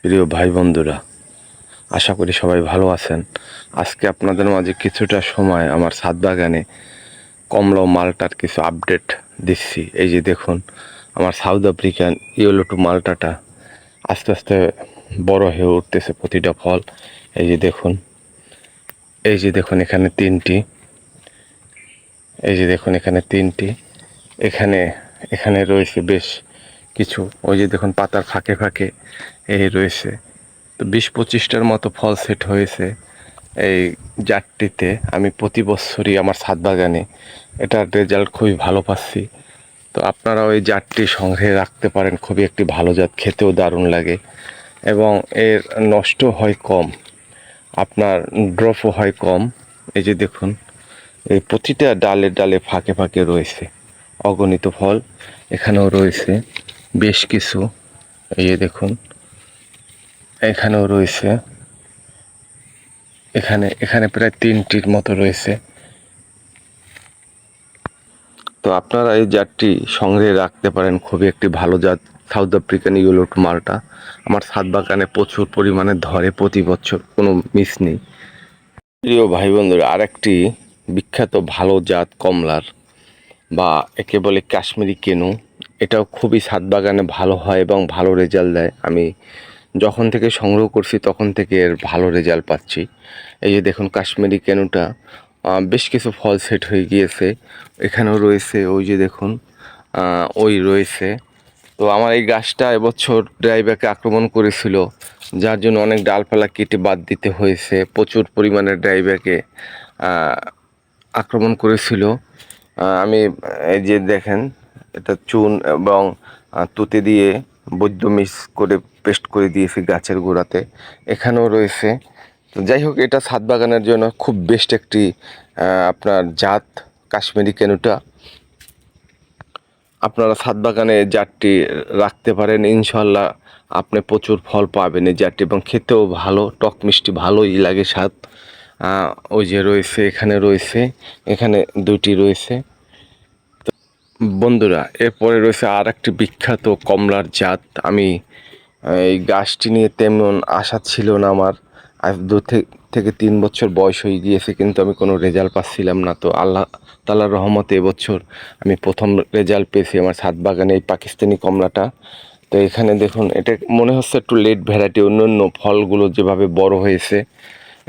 প্রিয় ভাই বন্ধুরা, আশা করি সবাই ভালো আছেন। আজকে আপনাদের মাঝে কিছুটা সময় আমার ছাদ বাগানে কমলা ও মালটার কিছু আপডেট দিচ্ছি। এই যে দেখুন, আমার সাউথ আফ্রিকান ইয়েলো টু মালটাটা আস্তে আস্তে বড় হয়ে উঠতেছে প্রতিটা ফল। এই যে দেখুন, এই যে দেখুন এখানে তিনটি, এই যে দেখুন এখানে তিনটি, এখানে এখানে রয়েছে বেশ কিছু। ওই যে দেখুন পাতার ফাঁকে ফাঁকে এই রয়েছে। তো 20-25টার মতো ফল সেট হয়েছে এই জাতটিতে। আমি প্রতি বছরই আমার ছাদ বাগানে এটার রেজাল্ট খুবই ভালো পাচ্ছি। তো আপনারা ওই জাতটি সংগ্রহে রাখতে পারেন। খুবই একটি ভালো জাত, খেতেও দারুণ লাগে এবং এর নষ্ট হয় কম, আপনার ড্রপও হয় কম। এই যে দেখুন, এই প্রতিটা ডালে ডালে ফাঁকে ফাঁকে রয়েছে অগণিত ফল। এখানেও রয়েছে বেশ কিছু, এই যে দেখুন এখানেও রয়েছে, এখানে এখানে প্রায় 3টির মতো রয়েছে। তো আপনারা এই জাতটি সংগ্রহে রাখতে পারেন। খুবই একটি ভালো জাত সাউথ আফ্রিকান ইয়েলো টু মালটা। আমার ছাদ বাগানে প্রচুর পরিমাণে ধরে প্রতি বছর, কোনো মিস নেই। প্রিয় ভাই বন্ধুরা, আরেকটি বিখ্যাত ভালো জাত কমলার, বা একে বলে কাশ্মীরি কেনু, এটাও খুবই ছাদ বাগানে ভালো হয় এবং ভালো রেজাল্ট দেয়। আমি যখন থেকে সংগ্রহ করছি তখন থেকে এর ভালো রেজাল্ট পাচ্ছি। এই যে দেখুন কাশ্মীরি কেনুটা বেশ কিছু ফল সেট হয়ে গিয়েছে। এখানেও রয়েছে, ওই যে দেখুন ওই রয়েছে। তো আমার এই গাছটা এবছর ডাইব্যাকে আক্রমণ করেছিল, যার জন্য অনেক ডালপালা কেটে বাদ দিতে হয়েছে। প্রচুর পরিমাণে ডাইব্যাকে আক্রমণ করেছিল। আমি এই যে দেখেন, এটা চুন এবং তুতে দিয়ে বৈদ্য মিক্স করে পেস্ট করে দিয়েছি গাছের গোড়াতে। এখানেও রয়েছে। তো যাই হোক, এটা ছাদ বাগানের জন্য খুব বেস্ট একটি আপনার জাত কাশ্মীরি কেনুটা। আপনারা ছাদ বাগানে জাতটি রাখতে পারেন, ইনশাল্লাহ আপনি প্রচুর ফল পাবেন এই জাতটি, এবং খেতেও ভালো, টক মিষ্টি ভালোই লাগে স্বাদ। ওই যে রয়েছে, এখানে রয়েছে, এখানে 2টি রয়েছে। বন্ধুরা, এরপরে রয়েছে আর একটি বিখ্যাত কমলার জাত। আমি এই গাছটি নিয়ে তেমন আশা ছিল না আমার। আজ 2 থেকে 3 বছর বয়স হয়ে গিয়েছে, কিন্তু আমি কোনো রেজাল্ট পাচ্ছিলাম না। তো আল্লাহ তাআলার রহমতে এবছর আমি প্রথম রেজাল্ট পেয়েছি আমার ছাদ বাগানে এই পাকিস্তানি কমলাটা। তো এখানে দেখুন, এটা মনে হচ্ছে একটু লেট ভ্যারাইটি। অন্য ফলগুলো যেভাবে বড় হয়েছে,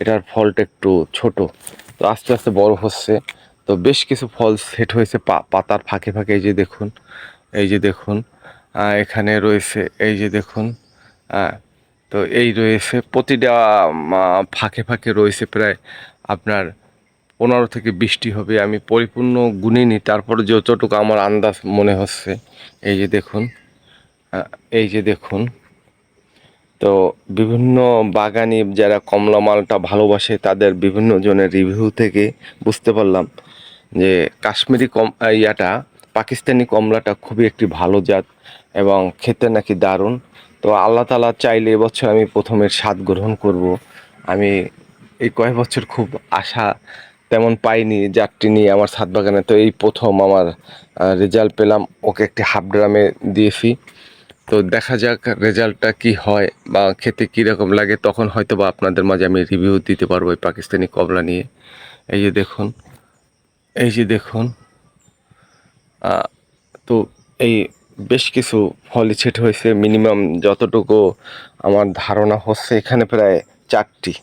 এটার ফলটা একটু ছোট। তো আস্তে আস্তে বড় হচ্ছে। তো বেশ কিছু ফল সেট হয়েছে পাতার ফাঁকে ফাঁকে। এই যে দেখুন, এই যে দেখুন এখানে রয়েছে, এই যে দেখুন। তো এই রয়েছে প্রতিটা ফাঁকে ফাঁকে রয়েছে প্রায় আপনার 15 থেকে 20টি হবে। আমি পরিপূর্ণ গুনিনি, তারপরে যতটুকু আমার আন্দাজ মনে হচ্ছে। এই যে দেখুন, এই যে দেখুন। তো বিভিন্ন বাগানি যারা কমলা মালটা ভালোবাসে, তাদের বিভিন্ন জনের রিভিউ থেকে বুঝতে পারলাম যে কাশ্মীরি ইয়াটা পাকিস্তানি কমলাটা খুবই একটি ভালো জাত এবং খেতে নাকি দারুণ। তো আল্লাহ তাআলা চাইলে এবছর আমি প্রথমের স্বাদ গ্রহণ করব। আমি এই কয়েক বছর খুব আশা তেমন পাইনি জাতটি নিয়ে আমার ছাদ বাগানে। তো এই প্রথম আমার রেজাল্ট পেলাম। ওকে একটি হাফ ড্রামে দিয়েছি। তো দেখা যাক রেজাল্টটা কি হয় বা খেতে কীরকম লাগে, তখন হয়তো বা আপনাদের মাঝে আমি রিভিউ দিতে পারবো এই পাকিস্তানি কমলা নিয়ে। এই যে দেখুন, এই যে দেখুন। তো এই বেশ কিছু ফলই ছেট হয়েছে। মিনিমাম যতটুকু আমার ধারণা হচ্ছে, এখানে প্রায় 4টি,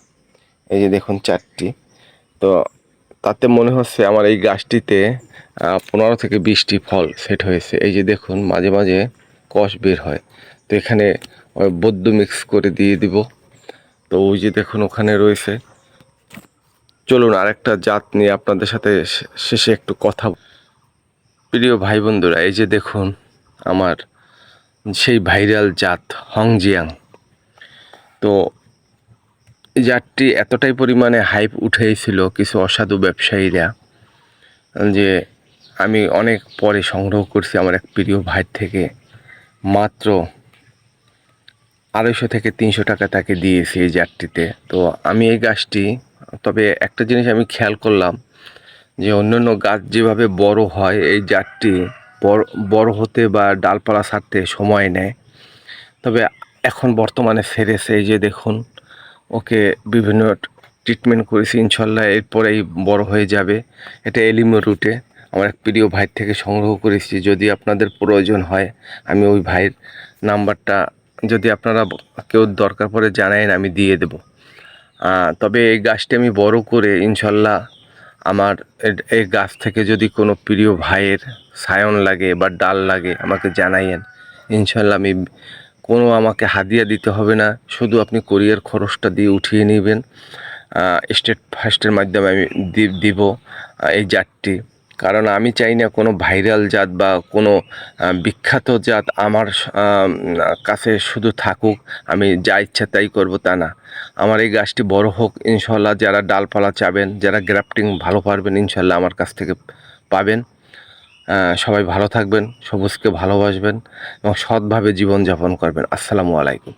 এই যে দেখুন 4টি। তো তাতে মনে হচ্ছে আমার এই গাছটিতে 15 থেকে 20টি ফল সেট হয়েছে। এই যে দেখুন মাঝে মাঝে কষ বের হয়। তো এখানে বদ্য মিক্স করে দিয়ে দিব। তো ওই যে দেখুন ওখানে রয়েছে। চলুন আরেকটা জাত নিয়ে আপনাদের সাথে শেষে একটু কথা। প্রিয় ভাই বন্ধুরা, এই যে দেখুন আমার সেই ভাইরাল জাত হংজিয়াং। তো এই জাতটি এতটাই পরিমাণে হাইপ উঠেছিল কিছু অসাধু ব্যবসায়ীরা, যে আমি অনেক পরে সংগ্রহ করছি আমার এক প্রিয় ভাই থেকে। মাত্র 250 থেকে 300 টাকা তাকে দিয়েছি এই জাতটিতে। তো আমি এই গাছটি, তবে একটা জিনিস আমি খেয়াল করলাম যে অন্যান্য গাছ যেভাবে বড় হয়, এই জাতটি বড় বড় হতে বা ডালপালা ছাড়তে সময় নেয়। তবে এখন বর্তমানে সেরেছে, এই যে দেখুন, ওকে বিভিন্ন ট্রিটমেন্ট করেছি, ইনশাল্লাহ এরপরেই বড় হয়ে যাবে। এটা এলিমো রুটে আমার এক প্রিয় ভাইয়ের থেকে সংগ্রহ করেছি। যদি আপনাদের প্রয়োজন হয়, আমি ওই ভাইয়ের নাম্বারটা, যদি আপনারা কেউ দরকার পড়ে জানায়েন, আমি দিয়ে দেব। তবে এই গাছটি আমি বড় করে ইনশাল্লাহ আমার এই গাছ থেকে যদি কোনো প্রিয় ভাইয়ের সায়ন লাগে বা ডাল লাগে, আমাকে জানাইয়েন। ইনশাল্লাহ আমি কোনো, আমাকে হাদিয়া দিতে হবে না, শুধু আপনি কোরিয়ার খরচটা দিয়ে উঠিয়ে নেবেন। স্টেট ফার্স্টের মাধ্যমে আমি দিব এই জাতটি। কারণ আমি চাই না কোনো ভাইরাল জাত বা কোনো বিখ্যাত জাত আমার কাছে শুধু থাকুক, আমি যা ইচ্ছা তাই করব, তা না। আমার এই গাছটি বড় হোক ইনশাল্লাহ। যারা ডালপালা চাবেন, যারা গ্রাফটিং ভালো পারবেন, ইনশাল্লাহ আমার কাছ থেকে পাবেন। সবাই ভালো থাকবেন, সবুজকে ভালোবাসবেন এবং সৎভাবে জীবনযাপন করবেন। আসসালামু আলাইকুম।